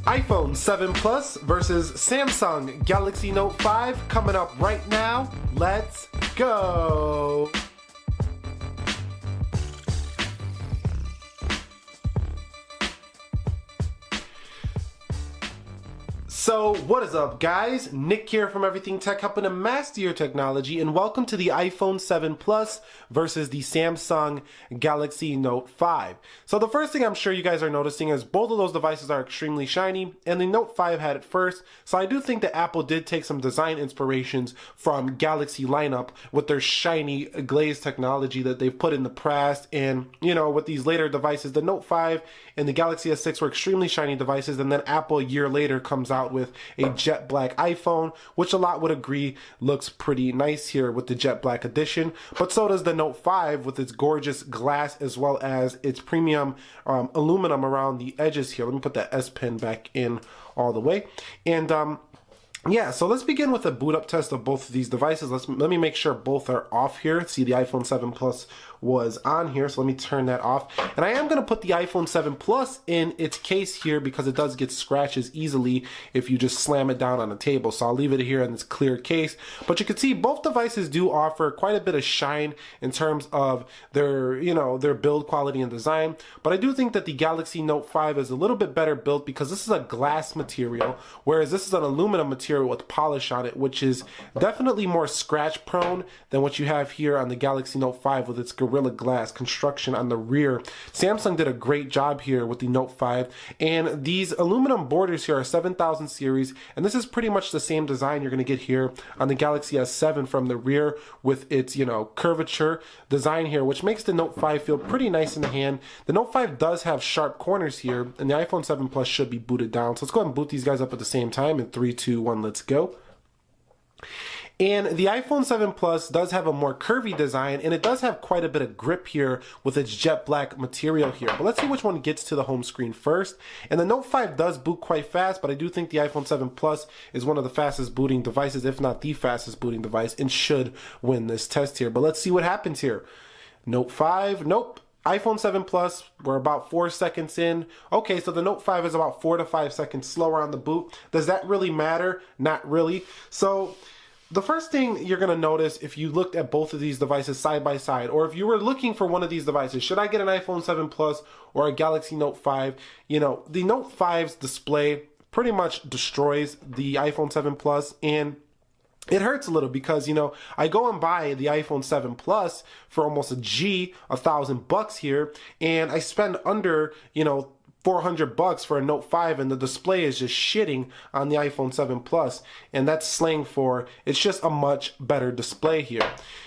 iPhone 7 Plus versus Samsung Galaxy Note 5 coming up right now. Let's go! So what is up, guys? Nick here from Everything Tech, helping to master your technology, and welcome to the iPhone 7 Plus versus the Samsung Galaxy Note 5. So the first thing I'm sure you guys are noticing is both of those devices are extremely shiny, and the Note 5 had it first. So I do think that Apple did take some design inspirations from Galaxy lineup with their shiny glaze technology that they've put in the past. And you know, with these later devices, the Note 5 and the Galaxy S6 were extremely shiny devices, and then Apple a year later comes out with a jet black iPhone, which a lot would agree looks pretty nice here with the jet black edition. But so does the Note 5 with its gorgeous glass as well as its premium aluminum around the edges here. Let me put that S Pen back in all the way. And yeah, so let's begin with a boot up test of both of these devices. Let me make sure both are off here. See, the iPhone 7 Plus was on here, so let me turn that off. And I am going to put the iPhone 7 Plus in its case here because it does get scratches easily if you just slam it down on the table. So I'll leave it here in this clear case. But you can see both devices do offer quite a bit of shine in terms of their, their build quality and design. But I do think that the Galaxy Note 5 is a little bit better built because this is a glass material, whereas this is an aluminum material with polish on it, which is definitely more scratch prone than what you have here on the Galaxy Note 5 with its Gorilla Glass construction on the rear. Samsung did a great job here with the Note 5, and these aluminum borders here are 7000 series, and this is pretty much the same design you're going to get here on the Galaxy S7 from the rear with its, curvature design here, which makes the Note 5 feel pretty nice in the hand. The Note 5 does have sharp corners here, and the iPhone 7 Plus should be booted down. So let's go ahead and boot these guys up at the same time in 3, 2, 1, let's go. And the iPhone 7 Plus does have a more curvy design, and it does have quite a bit of grip here with its jet black material here. But let's see which one gets to the home screen first. And the Note 5 does boot quite fast, but I do think the iPhone 7 Plus is one of the fastest booting devices, if not the fastest booting device, and should win this test here. But let's see what happens here. Note 5, nope. iPhone 7 Plus, we're about 4 seconds in. Okay, so the Note 5 is about 4 to 5 seconds slower on the boot. Does that really matter? Not really. So the first thing you're going to notice if you looked at both of these devices side by side, or if you were looking for one of these devices, should I get an iPhone 7 Plus or a Galaxy Note 5? The Note 5's display pretty much destroys the iPhone 7 Plus, and it hurts a little because, I go and buy the iPhone 7 Plus for almost $1,000 here, and I spend under, $400 for a Note 5, and the display is just shitting on the iPhone 7 Plus, and that's slang for it's just a much better display here.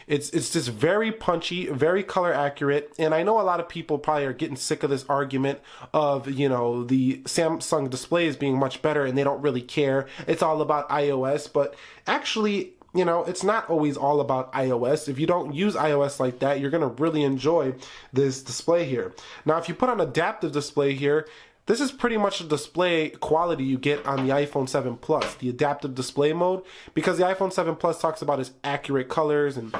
It's just very punchy, very color accurate, and I know a lot of people probably are getting sick of this argument of, the Samsung displays being much better and they don't really care. It's all about iOS, but actually, it's not always all about iOS. If you don't use iOS like that, you're going to really enjoy this display here. Now, if you put on adaptive display here, this is pretty much the display quality you get on the iPhone 7 Plus, the adaptive display mode, because the iPhone 7 Plus talks about its accurate colors and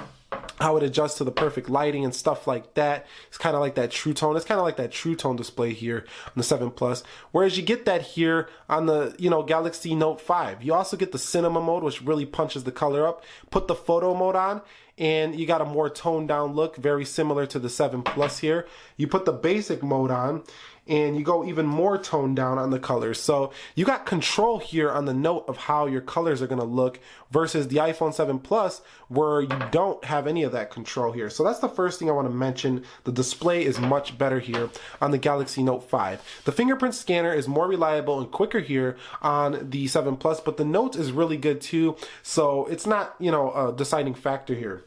how it adjusts to the perfect lighting and stuff like that. It's kind of like that True Tone. It's kind of like that True Tone display here on the 7 Plus. Whereas you get that here on the, Galaxy Note 5. You also get the cinema mode, which really punches the color up. Put the photo mode on, and you got a more toned down look, very similar to the 7 Plus here. You put the basic mode on, and you go even more toned down on the colors. So you got control here on the Note of how your colors are going to look versus the iPhone 7 Plus, where you don't have any of that control here. So that's the first thing I want to mention. The display is much better here on the Galaxy Note 5. The fingerprint scanner is more reliable and quicker here on the 7 Plus, but the Note is really good too. So it's not, a deciding factor here.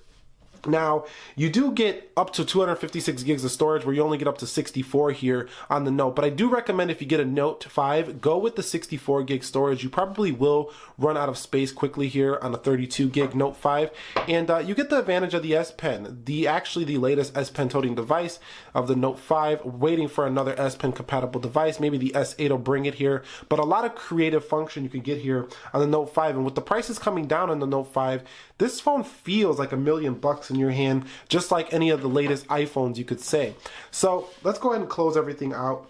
Now, you do get up to 256 gigs of storage, where you only get up to 64 here on the Note. But I do recommend if you get a Note 5, go with the 64 gig storage. You probably will run out of space quickly here on a 32 gig Note 5. And you get the advantage of the S Pen, actually the latest S Pen toting device of the Note 5. Waiting for another S Pen compatible device. Maybe the S8 will bring it here. But a lot of creative function you can get here on the Note 5. And with the prices coming down on the Note 5, this phone feels like $1,000,000 in your hand, just like any of the latest iPhones, you could say. So let's go ahead and close everything out.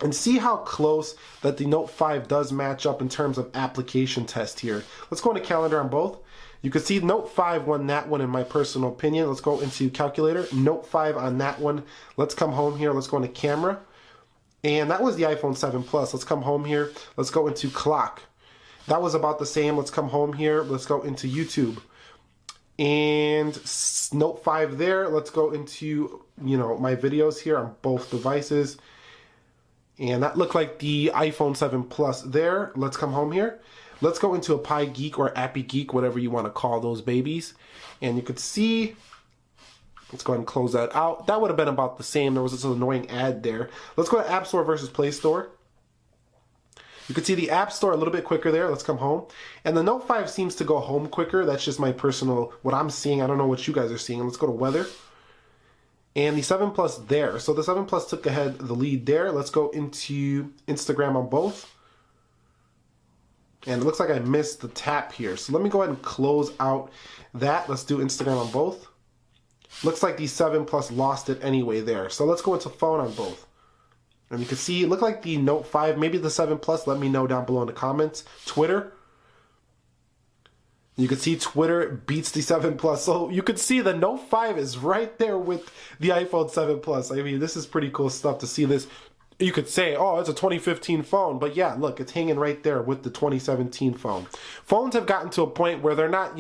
and see how close that the Note 5 does match up in terms of application test here. Let's go into calendar on both. You can see Note 5 won that one in my personal opinion. Let's go into calculator. Note 5 on that one. Let's come home here. Let's go into camera. And that was the iPhone 7 Plus. Let's come home here. Let's go into clock. That was about the same. Let's come home here. Let's go into YouTube. And Note 5 there. Let's go into, my videos here on both devices. And that looked like the iPhone 7 Plus there. Let's come home here. Let's go into a Pi Geek or Appy Geek, whatever you want to call those babies. And you could see, let's go ahead and close that out. That would have been about the same. There was this annoying ad there. Let's go to App Store versus Play Store. You can see the App Store a little bit quicker there. Let's come home. And the Note 5 seems to go home quicker. That's just my personal, what I'm seeing. I don't know what you guys are seeing. Let's go to weather. And the 7 Plus there. So the 7 Plus took ahead the lead there. Let's go into Instagram on both. And it looks like I missed the tap here. So let me go ahead and close out that. Let's do Instagram on both. Looks like the 7 Plus lost it anyway there. So let's go into phone on both. And you can see, it looked like the Note 5, maybe the 7 Plus, let me know down below in the comments. Twitter. You can see Twitter beats the 7 Plus. So you can see the Note 5 is right there with the iPhone 7 Plus. I mean, this is pretty cool stuff to see this. You could say, oh, it's a 2015 phone. But yeah, look, it's hanging right there with the 2017 phone. Phones have gotten to a point where they're not,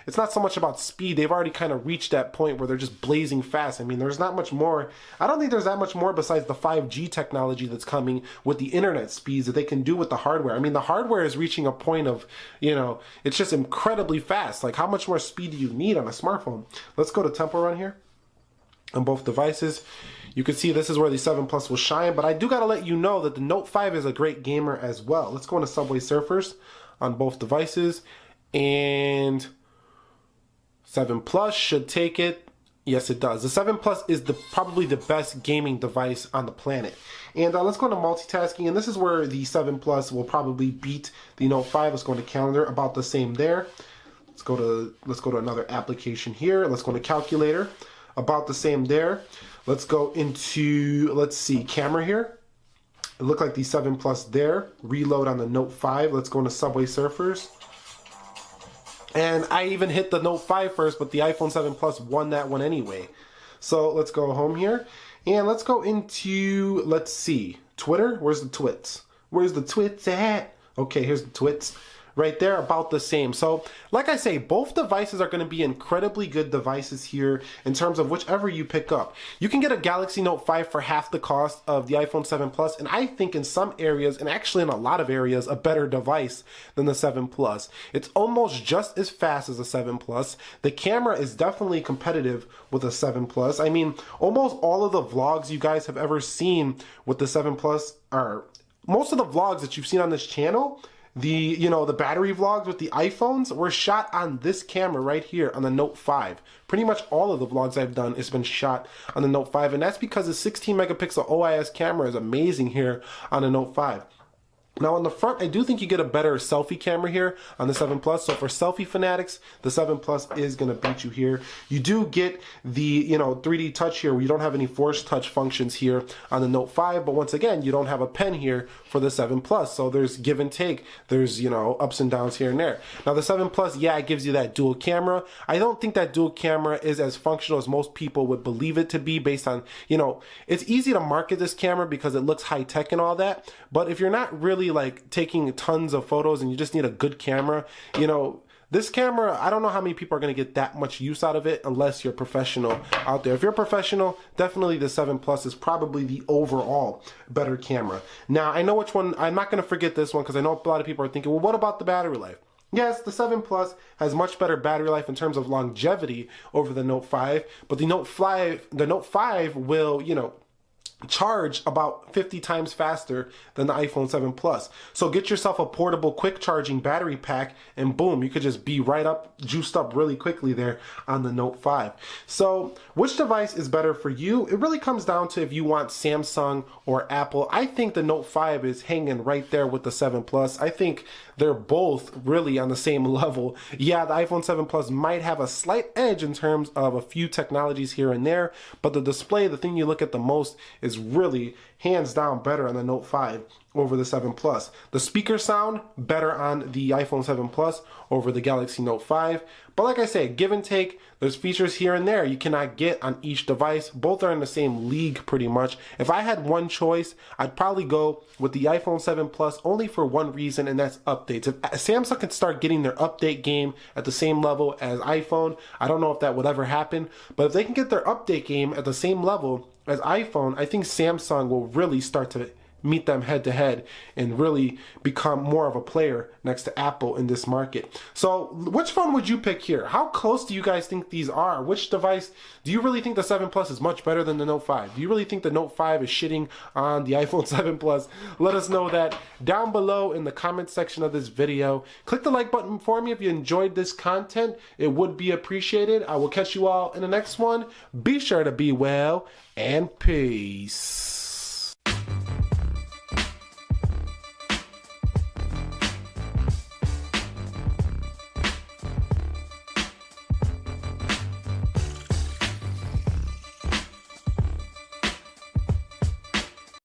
it's not so much about speed. They've already kind of reached that point where they're just blazing fast. I mean, there's not much more. I don't think there's that much more besides the 5G technology that's coming with the internet speeds that they can do with the hardware. I mean, the hardware is reaching a point of, it's just incredibly fast. Like, how much more speed do you need on a smartphone? Let's go to Tempo Run here on both devices. You can see this is where the 7 Plus will shine, but I do got to let you know that the Note 5 is a great gamer as well. Let's go into Subway Surfers on both devices, and 7 Plus should take it. Yes, it does. The 7 Plus is probably the best gaming device on the planet. And let's go into multitasking, and this is where the 7 Plus will probably beat the Note 5. Let's go into calendar, about the same there. Let's go to another application here. Let's go into calculator, about the same there. Let's go into, let's see, camera here. It looked like the 7 Plus there. Reload on the Note 5. Let's go into Subway Surfers. And I even hit the Note 5 first, but the iPhone 7 Plus won that one anyway. So let's go home here. And let's go into, let's see, Twitter. Where's the twits? Where's the twits at? Okay, here's the twits. Right there, about the same. So, like I say, both devices are going to be incredibly good devices here in terms of whichever you pick up. You can get a Galaxy Note 5 for half the cost of the iPhone 7 Plus, and I think in some areas, and actually in a lot of areas, a better device than the 7 Plus. It's almost just as fast as the 7 Plus. The camera is definitely competitive with the 7 Plus. I mean, almost all of the vlogs you guys have ever seen with the 7 Plus are, most of the vlogs that you've seen on this channel, the battery vlogs with the iPhones were shot on this camera right here on the Note 5. Pretty much all of the vlogs I've done has been shot on the Note 5, and that's because the 16 megapixel OIS camera is amazing here on the Note 5. Now on the front, I do think you get a better selfie camera here on the 7 Plus. So for selfie fanatics, the 7 Plus is going to beat you here. You do get the 3D touch here where you don't have any force touch functions here on the Note 5. But once again, you don't have a pen here for the 7 Plus. So there's give and take. There's, ups and downs here and there. Now the 7 Plus, yeah, it gives you that dual camera. I don't think that dual camera is as functional as most people would believe it to be based on, it's easy to market this camera because it looks high tech and all that. But if you're not really like taking tons of photos and you just need a good camera, this camera, I don't know how many people are going to get that much use out of it unless you're a professional out there. If you're a professional, definitely the 7 Plus is probably the overall better camera. Now, I know which one, I'm not going to forget this one because I know a lot of people are thinking, well, what about the battery life? Yes, the 7 Plus has much better battery life in terms of longevity over the Note 5, but the Note 5 will, charge about 50 times faster than the iPhone 7 Plus. So get yourself a portable quick charging battery pack and boom, you could just be right up, juiced up really quickly there on the Note 5. So which device is better for you? It really comes down to if you want Samsung or Apple. I think the Note 5 is hanging right there with the 7 Plus. I think they're both really on the same level. Yeah, the iPhone 7 Plus might have a slight edge in terms of a few technologies here and there, but the display, the thing you look at the most is really hands down better on the Note 5 over the 7 Plus. The speaker sound better on the iPhone 7 Plus over the Galaxy Note 5. But like I say, give and take, there's features here and there you cannot get on each device. Both are in the same league pretty much. If I had one choice, I'd probably go with the iPhone 7 Plus only for one reason, and that's updates. If Samsung can start getting their update game at the same level as iPhone, I don't know if that would ever happen, but if they can get their update game at the same level as iPhone, I think Samsung will really start to meet them head to head and really become more of a player next to Apple in this market. So which phone would you pick here? How close do you guys think these are? Which device do you really think the 7 Plus is much better than the Note 5? Do you really think the Note 5 is shitting on the iPhone 7 Plus? Let us know that down below in the comment section of this video. Click the like button for me if you enjoyed this content. It would be appreciated. I will catch you all in the next one. Be sure to be well and peace.